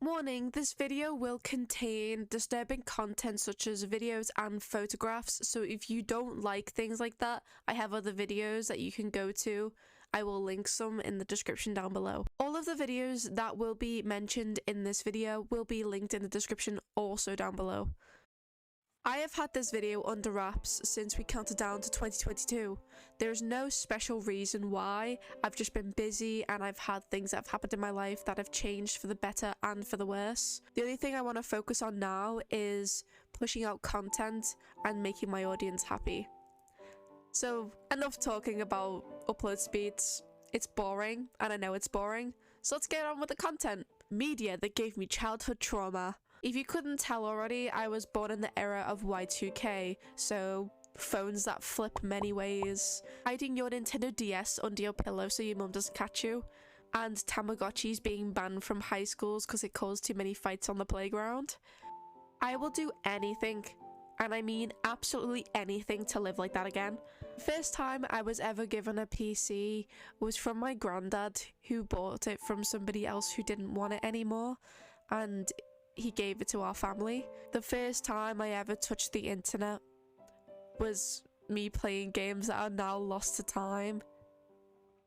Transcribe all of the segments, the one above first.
Warning, this video will contain disturbing content such as videos and photographs, so if you don't like things like that, I have other videos that you can go to. I will link some in the description down below. All of the videos that will be mentioned in this video will be linked in the description also down below. I have had this video under wraps since we counted down to 2022. There's no special reason why. I've just been busy and I've had things that have happened in my life that have changed for the better and for the worse. The only thing I want to focus on now is pushing out content and making my audience happy. So enough talking about upload speeds. It's boring and I know it's boring. So let's get on with the content. Media that gave me childhood trauma. If you couldn't tell already, I was born in the era of Y2K, so phones that flip many ways, hiding your Nintendo DS under your pillow so your mum doesn't catch you, and Tamagotchis being banned from high schools because it caused too many fights on the playground. I will do anything, and I mean absolutely anything, to live like that again. The first time I was ever given a PC was from my granddad, who bought it from somebody else who didn't want it anymore, and he gave it to our family. The first time I ever touched the internet was me playing games that are now lost to time.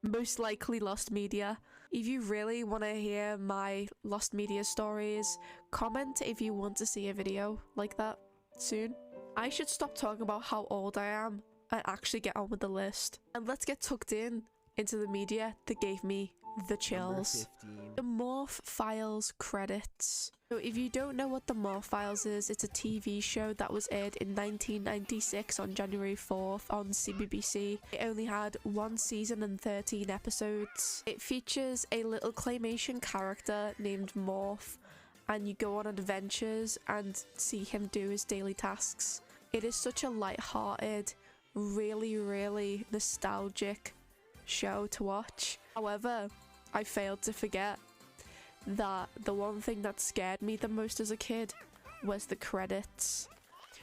Most likely lost media. If you really want to hear my lost media stories, comment if you want to see a video like that soon. I should stop talking about how old I am and actually get on with the list. And let's get tucked into the media that gave me the chills. The Morph Files credits. So if you don't know what the Morph Files is, it's a TV show that was aired in 1996 on January 4th on CBBC. It only had 1 season and 13 episodes. It features a little claymation character named Morph, and you go on adventures and see him do his daily tasks. It is such a light-hearted, really nostalgic show to watch. However, I failed to forget that the one thing that scared me the most as a kid was the credits.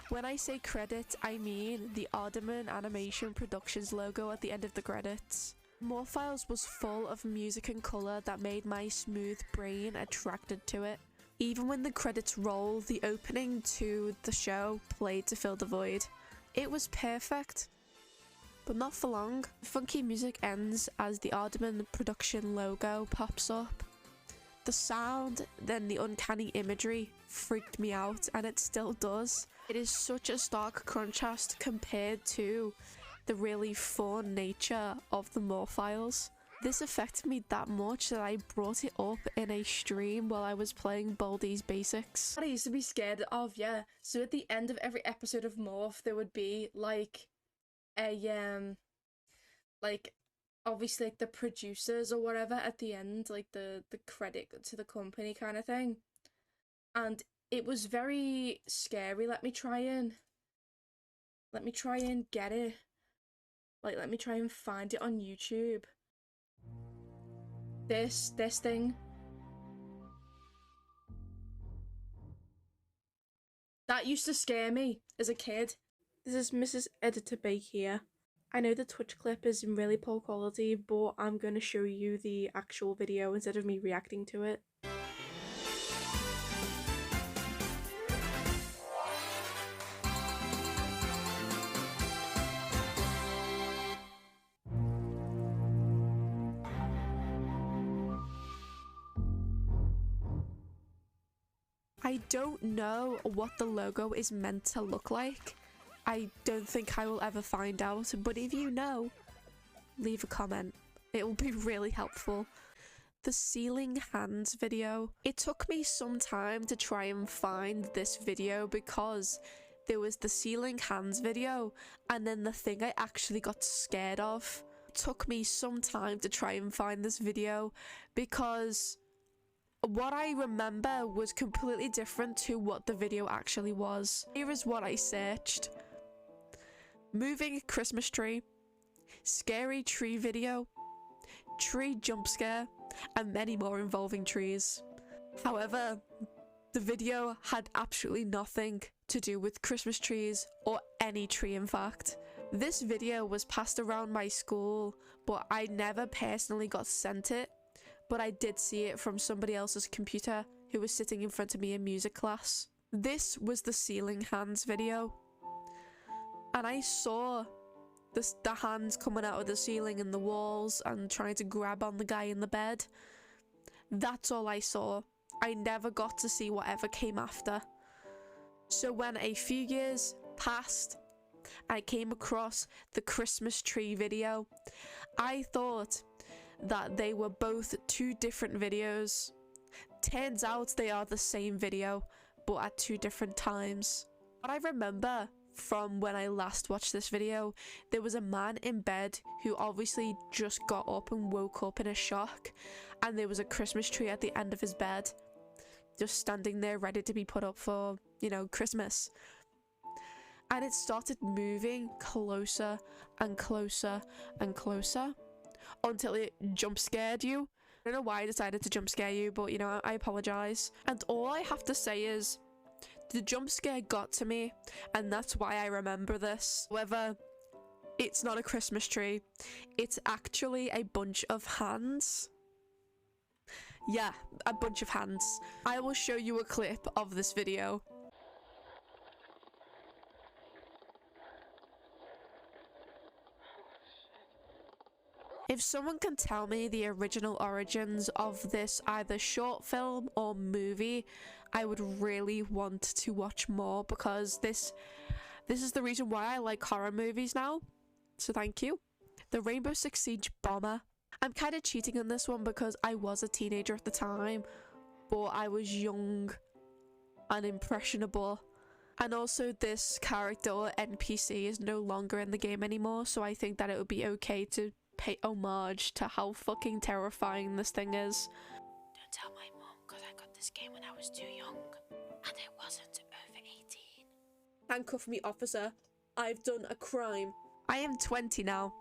When I say credits, I mean the Aardman Animation Productions logo at the end of the credits. Morph Files was full of music and colour that made my smooth brain attracted to it. Even when the credits roll, the opening to the show played to fill the void. It was perfect, but not for long. Funky music ends as the Aardman production logo pops up. The sound, then the uncanny imagery freaked me out, and it still does. It is such a stark contrast compared to the really fun nature of the Morph Files. This affected me that much that I brought it up in a stream while I was playing Baldi's Basics. What I used to be scared of, yeah. So at the end of every episode of Morph, there would be like a obviously like the producers or whatever at the end, like the credit to the company kind of thing, and it was very scary. Let me try and get it, like let me try and find it on YouTube. This thing that used to scare me as a kid. This is Mrs. Editor Bake here. I know the Twitch clip is in really poor quality, but I'm going to show you the actual video instead of me reacting to it. I don't know what the logo is meant to look like. I don't think I will ever find out, but if you know, leave a comment. It will be really helpful. The Ceiling Hands video. It took me some time to try and find this video because there was the Ceiling Hands video and then the thing I actually got scared of. It took me some time to try and find this video because what I remember was completely different to what the video actually was. Here is what I searched. Moving Christmas tree, scary tree video, tree jump scare, and many more involving trees. However, the video had absolutely nothing to do with Christmas trees or any tree in fact. This video was passed around my school, but I never personally got sent it, but I did see it from somebody else's computer who was sitting in front of me in music class. This was the ceiling hands video. And I saw the hands coming out of the ceiling and the walls and trying to grab on the guy in the bed. That's all I saw. I never got to see whatever came after. So when a few years passed, I came across the Christmas tree video. I thought that they were both two different videos. Turns out they are the same video, but at two different times. What I remember from when I last watched this video, there was a man in bed who obviously just got up and woke up in a shock, and there was a Christmas tree at the end of his bed, just standing there ready to be put up for, you know, Christmas. And it started moving closer and closer and closer until it jump scared you. I don't know why I decided to jump scare you, but you know, I apologize. And all I have to say is, the jump scare got to me, and that's why I remember this. However, it's not a Christmas tree. It's actually a bunch of hands. Yeah, a bunch of hands. I will show you a clip of this video. If someone can tell me the original origins of this either short film or movie, I would really want to watch more, because this is the reason why I like horror movies now. So thank you. The Rainbow Six Siege bomber. I'm kind of cheating on this one because I was a teenager at the time, but I was young and impressionable. And also this character or NPC is no longer in the game anymore, so I think that it would be okay to pay homage to how fucking terrifying this thing is. Don't tell my mom, because I got this game when I was too young, and I wasn't over 18. Handcuff me, officer. I've done a crime. I am 20 now.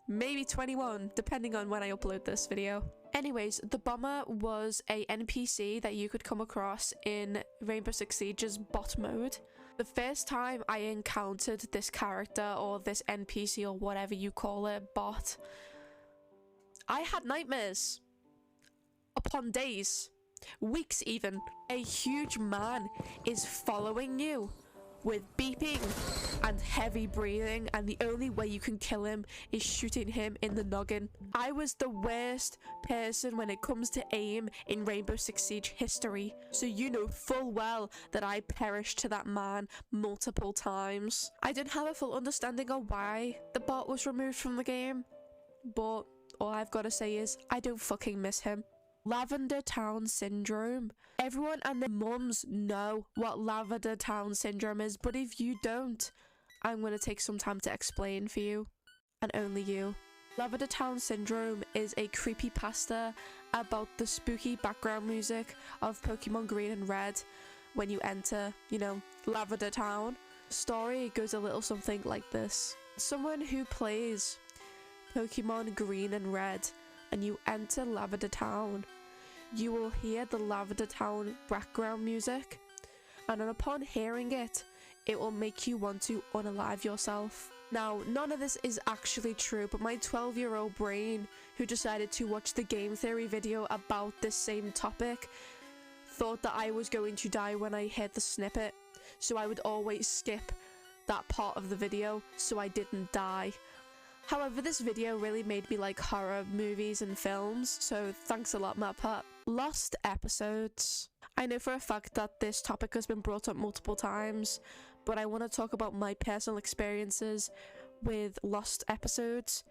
Maybe 21, depending on when I upload this video. Anyways, the bomber was a NPC that you could come across in Rainbow Six Siege's bot mode. The first time I encountered this character, or this NPC, or whatever you call it, bot, I had nightmares. Upon days, weeks even. A huge man is following you with beeping and heavy breathing, and the only way you can kill him is shooting him in the noggin. I was the worst person when it comes to aim in Rainbow Six Siege history, so you know full well that I perished to that man multiple times. I didn't have a full understanding of why the bot was removed from the game, but all I've got to say is I don't fucking miss him. Lavender Town Syndrome. Everyone and their mums know what Lavender Town Syndrome is, but if you don't, I'm going to take some time to explain for you, and only you. Lavender Town Syndrome is a creepypasta about the spooky background music of Pokemon Green and Red when you enter, you know, Lavender Town. The story goes a little something like this. Someone who plays Pokemon Green and Red and you enter Lavender Town, you will hear the Lavender Town background music, and upon hearing it, it will make you want to unalive yourself. Now, none of this is actually true, but my 12-year-old brain, who decided to watch the game theory video about this same topic, thought that I was going to die when I heard the snippet, so I would always skip that part of the video so I didn't die. However, this video really made me like horror movies and films, so thanks a lot, MatPat. Lost episodes. I know for a fact that this topic has been brought up multiple times, but I want to talk about my personal experiences with lost episodes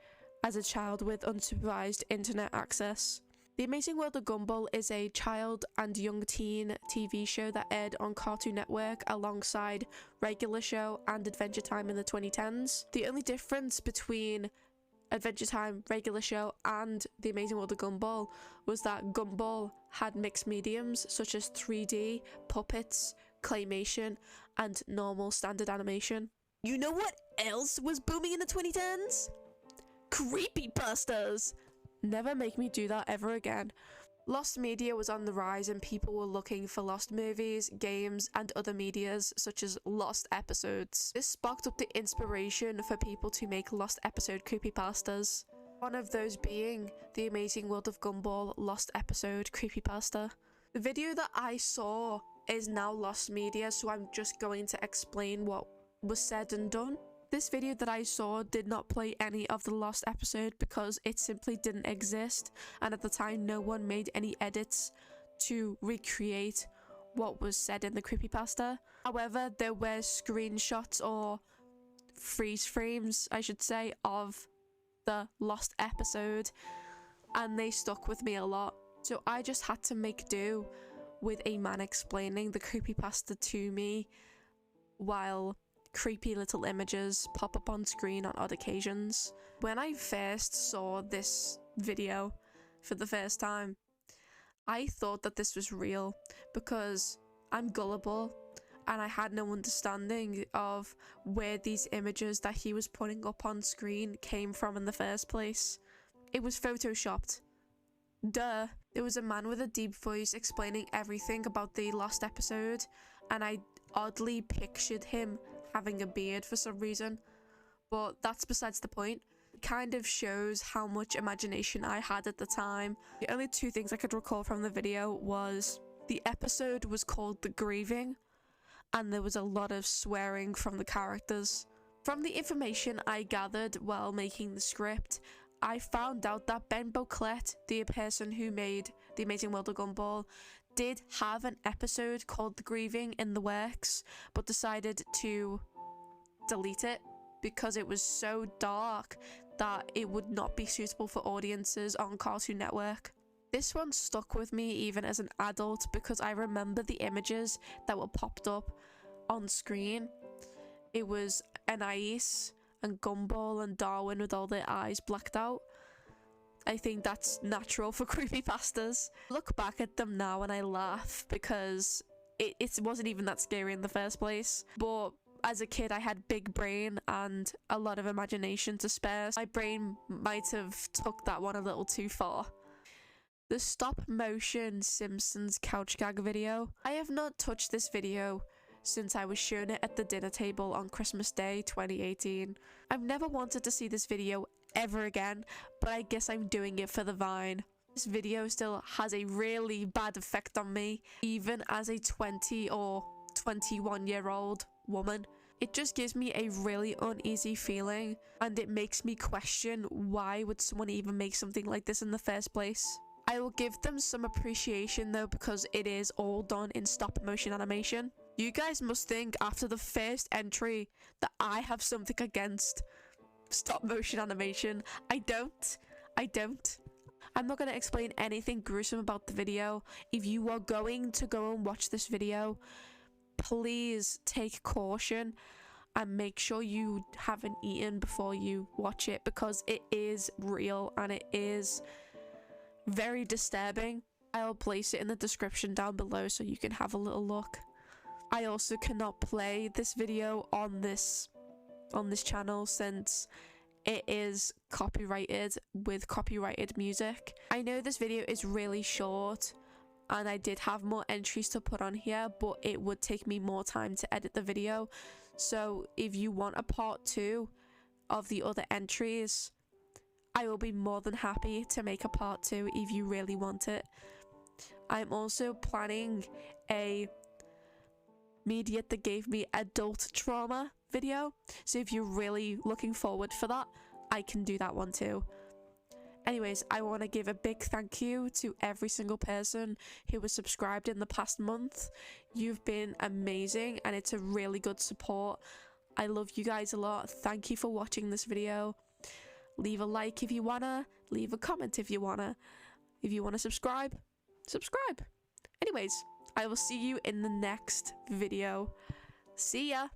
as a child with unsupervised internet access. The Amazing World of Gumball is a child and young teen TV show that aired on Cartoon Network alongside Regular Show and Adventure Time in the 2010s. The only difference between Adventure Time, Regular Show and The Amazing World of Gumball was that Gumball had mixed mediums such as 3D, puppets, claymation, and normal standard animation. You know what else was booming in the 2010s? Creepypastas! Never make me do that ever again. Lost media was on the rise and people were looking for lost movies, games, and other medias such as lost episodes. This sparked up the inspiration for people to make lost episode creepypastas. One of those being The Amazing World of Gumball Lost Episode creepypasta. The video that I saw is now lost media, so I'm just going to explain what was said and done. This video that I saw did not play any of the lost episode because it simply didn't exist, and at the time no one made any edits to recreate what was said in the creepypasta. However, there were screenshots or freeze frames, I should say, of the lost episode, and they stuck with me a lot. So I just had to make do with a man explaining the creepypasta to me while creepy little images pop up on screen on odd occasions. When I first saw this video for the first time, I thought that this was real because I'm gullible and I had no understanding of where these images that he was putting up on screen came from in the first place. It was photoshopped. Duh. There was a man with a deep voice explaining everything about the lost episode, and I oddly pictured him having a beard for some reason, but that's besides the point. It kind of shows how much imagination I had at the time. The only two things I could recall from the video was the episode was called The Grieving, and there was a lot of swearing from the characters. From the information I gathered while making the script, I found out that Ben Boclet, the person who made The Amazing World of Gumball, did have an episode called The Grieving in the works, but decided to delete it because it was so dark that it would not be suitable for audiences on Cartoon Network. This one stuck with me even as an adult because I remember the images that were popped up on screen. It was Anais and Gumball and Darwin with all their eyes blacked out. I think that's natural for creepypastas. I look back at them now and I laugh because it wasn't even that scary in the first place. But as a kid, I had big brain and a lot of imagination to spare. My brain might have took that one a little too far. The stop motion Simpsons couch gag video. I have not touched this video since I was shown it at the dinner table on Christmas Day 2018. I've never wanted to see this video ever again, but I guess I'm doing it for the Vine. This video still has a really bad effect on me, even as a 20 or 21-year-old woman. It just gives me a really uneasy feeling, and it makes me question why would someone even make something like this in the first place. I will give them some appreciation though, because it is all done in stop motion animation. You guys must think after the first entry that I have something against stop motion animation. I don't. I'm not going to explain anything gruesome about the video. If you are going to go and watch this video, please take caution and make sure you haven't eaten before you watch it, because it is real and it is very disturbing. I'll place it in the description down below so you can have a little look. I also cannot play this video on this channel since it is copyrighted with copyrighted music. I know this video is really short and I did have more entries to put on here, but it would take me more time to edit the video. So if you want a part 2 of the other entries, I will be more than happy to make a part 2 if you really want it. I'm also planning a media that gave me adult trauma video, so if you're really looking forward for that, I can do that one too. Anyways, I want to give a big thank you to every single person who was subscribed in the past month. You've been amazing and it's a really good support. I love you guys a lot. Thank you for watching this video. Leave a like if you wanna, leave a comment if you wanna. If you wanna subscribe. Anyways, I will see you in the next video. See ya!